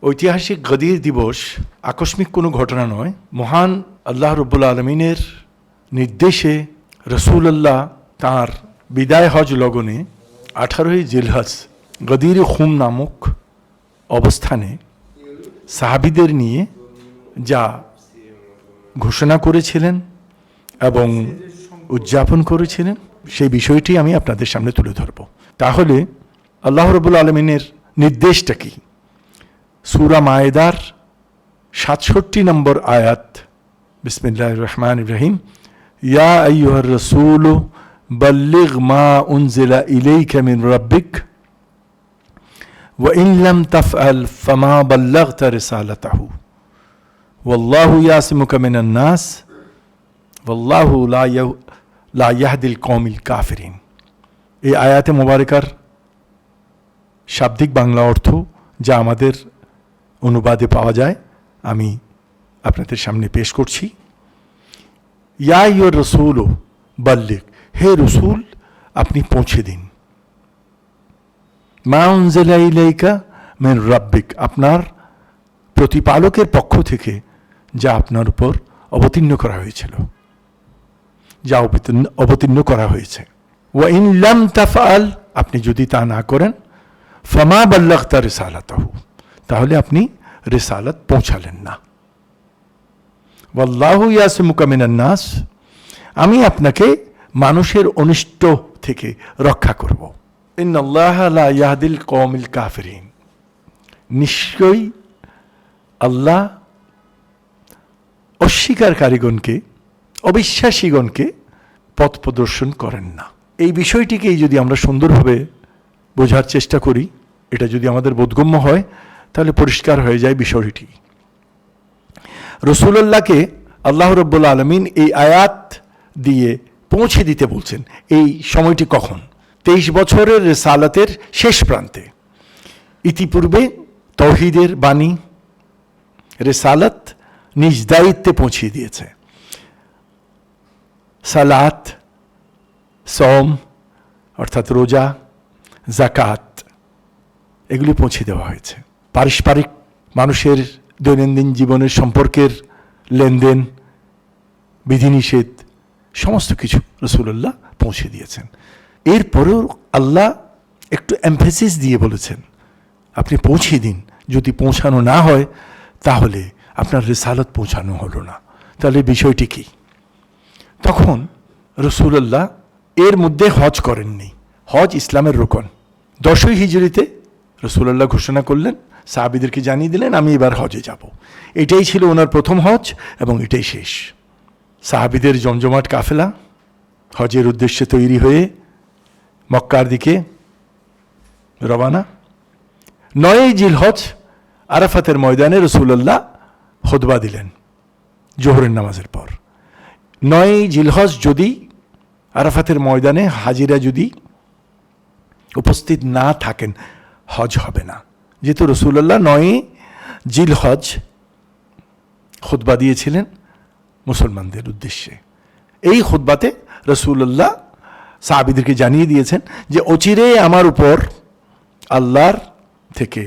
ঐতিহাসিক গদির দিবস আকস্মিক কোনো ঘটনা নয়। মহান আল্লাহ রব্বুল আলমিনের নির্দেশে রসুল্লাহ তাঁর বিদায় হজ লগনে 18ই জিলহজ গদির খুম নামক অবস্থানে সাহাবিদের নিয়ে যা ঘোষণা করেছিলেন এবং উদযাপন করেছিলেন সেই বিষয়টি আমি আপনাদের সামনে তুলে ধরব। তাহলে আল্লাহ রব্বুল আলমিনের নির্দেশটা কি? সূরা মায়েদার 67 নম্বর আয়াত, বিসমিল্লাহির রহমানির রহিম, ইয়া আইয়ুহার রাসূলু বাল্লিগ মা উনজিলা ইলাইকা মিন রাব্বিক ওয়া ইন লাম তাফআল ফামা বাল্লাগতা রিসালাতাহু ওয়াল্লাহু ইয়াসিমুকা মিনান নাস ওয়াল্লাহু লা ইয়াহদিল কওমিল কাফিরিন। এই আয়াতে মোবারকার শাব্দিক বাংলা অর্থ যা আমাদের অনুবাদে পাওয়া যায় আমি আপনাদের সামনে পেশ করছি। ইয়া আইয়ুর রাসূল বাল্লিগ, হে রসুল আপনি পৌঁছে দিন। মা উনজিলা ইলাইকা মিন রাব্বিক, আপনার প্রতিপালকের পক্ষ থেকে যা আপনার উপর অবতীর্ণ করা হয়েছিল, যা অবতীর্ণ করা হয়েছে। ওয়া ইন লাম তাফআল, আপনি যদি তা না করেন, ফামা বাল্লাগতা রিসালাতাহু, তাহলে আপনি রিসালাত পৌঁছালেন না। ওয়াল্লাহু ইয়াসিমুকা মিনান নাস, আমি আপনাকে মানুষের অনিষ্ট থেকে রক্ষা করব। ইন্নাল্লাহা লা ইয়াহদিল কওমিল কাফিরিন, নিশ্চয়ই আল্লাহ অস্বীকারীগণকে, অবিশ্বাসীগণকে পথ প্রদর্শন করেন না। এই বিষয়টিকেই যদি আমরা সুন্দরভাবে বোঝার চেষ্টা করি, এটা যদি আমাদের বোধগম্য হয়, তাহলে পরিষ্কার হয়ে যায় বিষয়টি। রসুল্লাহকে আল্লাহ রব্বুল আলমিন এই আয়াত দিয়ে পৌঁছে দিতে বলছেন। এই সময়টি কখন? 23 বছরের রিসালাতের শেষ প্রান্তে। ইতিপূর্বে তাওহীদের বাণী, রিসালাত নিজ দায়িত্বে পৌঁছিয়ে দিয়েছে। সালাত, সওম অর্থাৎ রোজা, যাকাত, এগুলি পৌঁছে দেওয়া হয়েছে। পারস্পরিক মানুষের দৈনন্দিন জীবনের সম্পর্কের লেনদেন, বিধিনিষেধ, সমস্ত কিছু রাসূলুল্লাহ পৌঁছে দিয়েছেন। এরপরেও আল্লাহ একটু এমফেসিস দিয়ে বলেছেন, আপনি পৌঁছে দিন। যদি পৌঁছানো না হয় তাহলে আপনার রিসালাত পৌঁছানো হলো না। তাহলে বিষয়টি কি? তখন রাসূলুল্লাহ এর মধ্যে হজ করেননি। হজ ইসলামের রোকন। 10ই হিজরিতে রাসূলুল্লাহ ঘোষণা করলেন, সাহাবীদেরকে জানিয়ে দিলেন, আমি এবার হজে যাব। এটাই ছিল ওনার প্রথম হজ এবং এটাই শেষ। সাহাবীদের জমজমাট কাফেলা হজের উদ্দেশ্যে তৈরি হয়ে মক্কার দিকে রওনা। 9ই জিলহজ আরাফাতের ময়দানে রাসূলুল্লাহ খুতবা দিলেন জোহরের নামাজের পর। 9ই জিলহজ যদি আরাফাতের ময়দানে হাজিরা যদি উপস্থিত না থাকেন, হজ হবে না। যেহেতু রাসূলুল্লাহ 9ই জিলহজ খুতবা দিয়েছিলেন মুসলমানদের উদ্দেশ্যে। এই খুতবাতে রাসূলুল্লাহ সাহাবীদেরকে জানিয়ে দিয়েছেন যে অচিরে আমার উপর আল্লাহর থেকে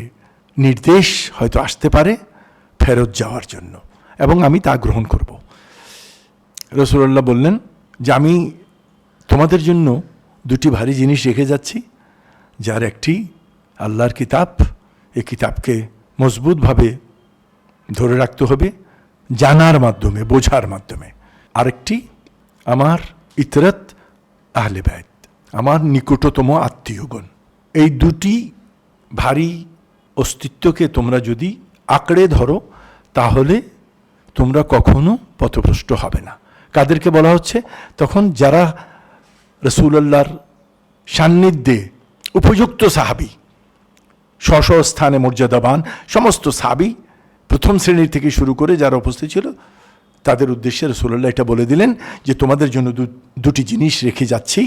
নির্দেশ হয়তো আসতে পারে ফেরত যাওয়ার জন্য, এবং আমি তা গ্রহণ করব। রাসূলুল্লাহ বললেন যে আমি তোমাদের জন্য 2টি ভারী জিনিস রেখে যাচ্ছি, যার একটি আল্লাহর কিতাব, এই কিতাবকে মজবুতভাবে ধরে রাখতে হবে জানার মাধ্যমে, বোঝার মাধ্যমে। আরেকটি আমার ইতরাত আহলে বাইত, আমার নিকটতম আত্মীয়গণ। এই 2টি ভারী অস্তিত্বকে তোমরা যদি আঁকড়ে ধরো তাহলে তোমরা কখনো পথভ্রষ্ট হবে না। কাদেরকে বলা হচ্ছে? তখন যারা রাসূলুল্লাহর সান্নিধ্যে উপযুক্ত সাহাবী, স্ব স্থানে মর্যাদাবান সমস্ত সাহাবী, প্রথম শ্রেণীর থেকে শুরু করে যারা উপস্থিত ছিল, তাদের উদ্দেশ্যে রাসূলুল্লাহ এটা বলে দিলেন যে তোমাদের জন্য 2টি জিনিস রেখে যাচ্ছি,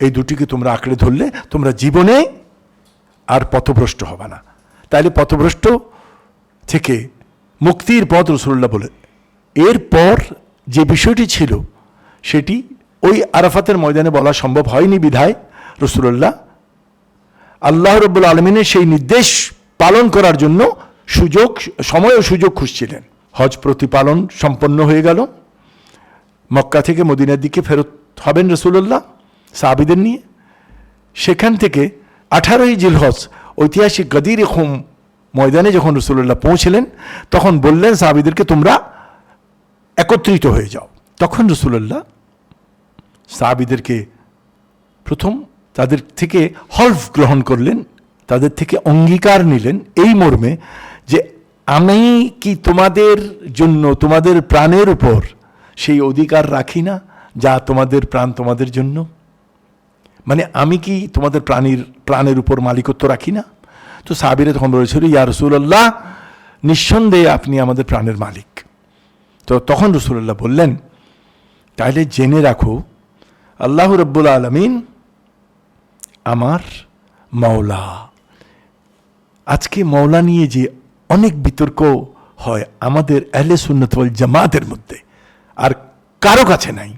এই 2টিকে তোমরা আঁকড়ে ধরলে তোমরা জীবনে আর পথভ্রষ্ট হবে না। তাইলে পথভ্রষ্ট থেকে মুক্তির পথ রাসূলুল্লাহ বলে। এরপর যে বিষয়টি ছিল সেটি ওই আরাফাতের ময়দানে বলা সম্ভব হয়নি বিধায় রাসূলুল্লাহ আল্লাহ রাব্বুল আলামিনের সেই নির্দেশ পালন করার জন্য সময় ও সুযোগ খুঁজছিলেন। হজ প্রতিপালন সম্পন্ন হয়ে গেল, মক্কা থেকে মদিনার দিকে ফেরত হবেন রাসূলুল্লাহ সাহাবীদের নিয়ে। সেখান থেকে 18ই জিলহজ ঐতিহাসিক গদির খুম ময়দানে যখন রাসূলুল্লাহ পৌঁছলেন, তখন বললেন সাহাবীদেরকে, তোমরা একত্রিত হয়ে যাও। তখন রাসূলুল্লাহ সাহাবীদেরকে প্রথম তাদের থেকে হলফ গ্রহণ করলেন, তাদের থেকে অঙ্গীকার নিলেন এই মর্মে যে আমি কি তোমাদের জন্য তোমাদের প্রাণের উপর সেই অধিকার রাখি না যা তোমাদের প্রাণ তোমাদের জন্য? মানে আমি কি তোমাদের প্রাণের উপর মালিকত্ব রাখি না? তো সাহাবীরা তখন বলেছিল, ইয়া রাসূলুল্লাহ, নিঃসন্দেহে আপনি আমাদের প্রাণের মালিক। তো তখন রাসূলুল্লাহ বললেন, তাহলে জেনে রাখো আল্লাহ রাব্বুল আলামিন আমার মাওলা। আজকে মাওলা নিয়ে যে অনেক বিতর্ক হয় আমাদের আহলে সুন্নাত ওয়াল জামাতের মধ্যে, আর কারো কাছে নাই,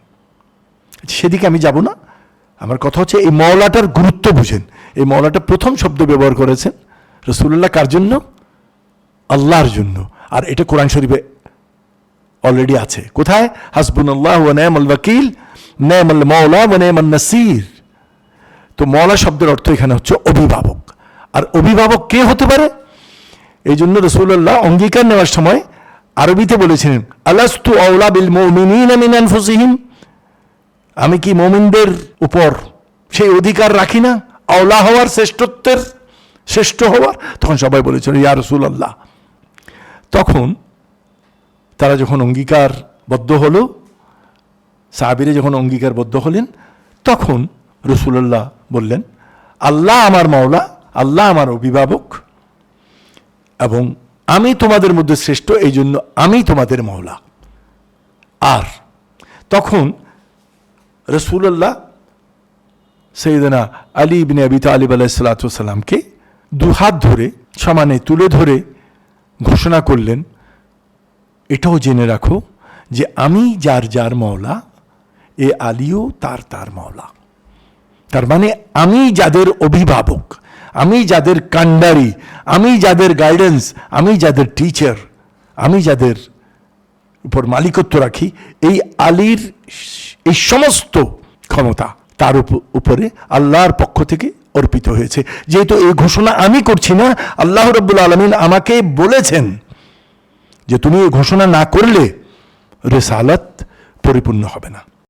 সেদিকে আমি যাব না। আমার কথা হচ্ছে এই মাওলাটার গুরুত্ব বুঝেন। এই মাওলাটা প্রথম শব্দ ব্যবহার করেছেন রাসূলুল্লাহ কার জন্য? আল্লাহর জন্য। আর এটা কোরআন শরীফে অলরেডি আছে। কোথায়? হাসবুনাল্লাহু ওয়া নি'মাল ওয়াকিল, নি'মাল মাওলা ওয়া নি'মান নাসির। তো মাওলা শব্দের অর্থ এখানে হচ্ছে অভিভাবক। আর অভিভাবক কে হতে পারে? এই জন্য রাসূলুল্লাহ অঙ্গীকার নেওয়ার সময় আরবিতে বলেছিলেন, আলাস্তু আওলা বিল মুমিনিনা মিন আনফুসিহিম, আমি কি মুমিনদের উপর সেই অধিকার রাখি না আওলা হওয়ার, শ্রেষ্ঠ হওয়ার? তখন সবাই বলেছিল, ইয়া রাসূলুল্লাহ। তখন তারা যখন অঙ্গীকারবদ্ধ হলো, সাহাবীরা যখন অঙ্গীকারবদ্ধ হলেন, তখন রাসূলুল্লাহ বললেন, আল্লাহ আমার মাওলা, আল্লাহ আমার অভিভাবক, এবং আমি তোমাদের মধ্যে শ্রেষ্ঠ, এই জন্য আমি তোমাদের মাওলা। আর তখন রাসূলুল্লাহ সাইয়েদনা আলী ইবনে আবি তালিব আলাইহিস সালাতু ওয়াস সালামকে দুহাত ধরে সমানে তুলে ধরে ঘোষণা করলেন, এটাও জেনে রাখো যে আমি যার মাওলা, এ আলীও তার মাওলা। তার মানে আমি যাদের অভিভাবক, আমি যাদের কান্ডারি, আমি যাদের গাইডেন্স, আমি যাদের টিচার, আমি যাদের উপর মালিকত্ব রাখি, এই আলীর এই সমস্ত ক্ষমতা তার উপরে আল্লাহর পক্ষ থেকে অর্পিত হয়েছে। যেহেতু এই ঘোষণা আমি করছি না, আল্লাহ রাব্বুল আলামিন আমাকে বলেছেন যে তুমি এই ঘোষণা না করলে রিসালাত পরিপূর্ণ হবে না।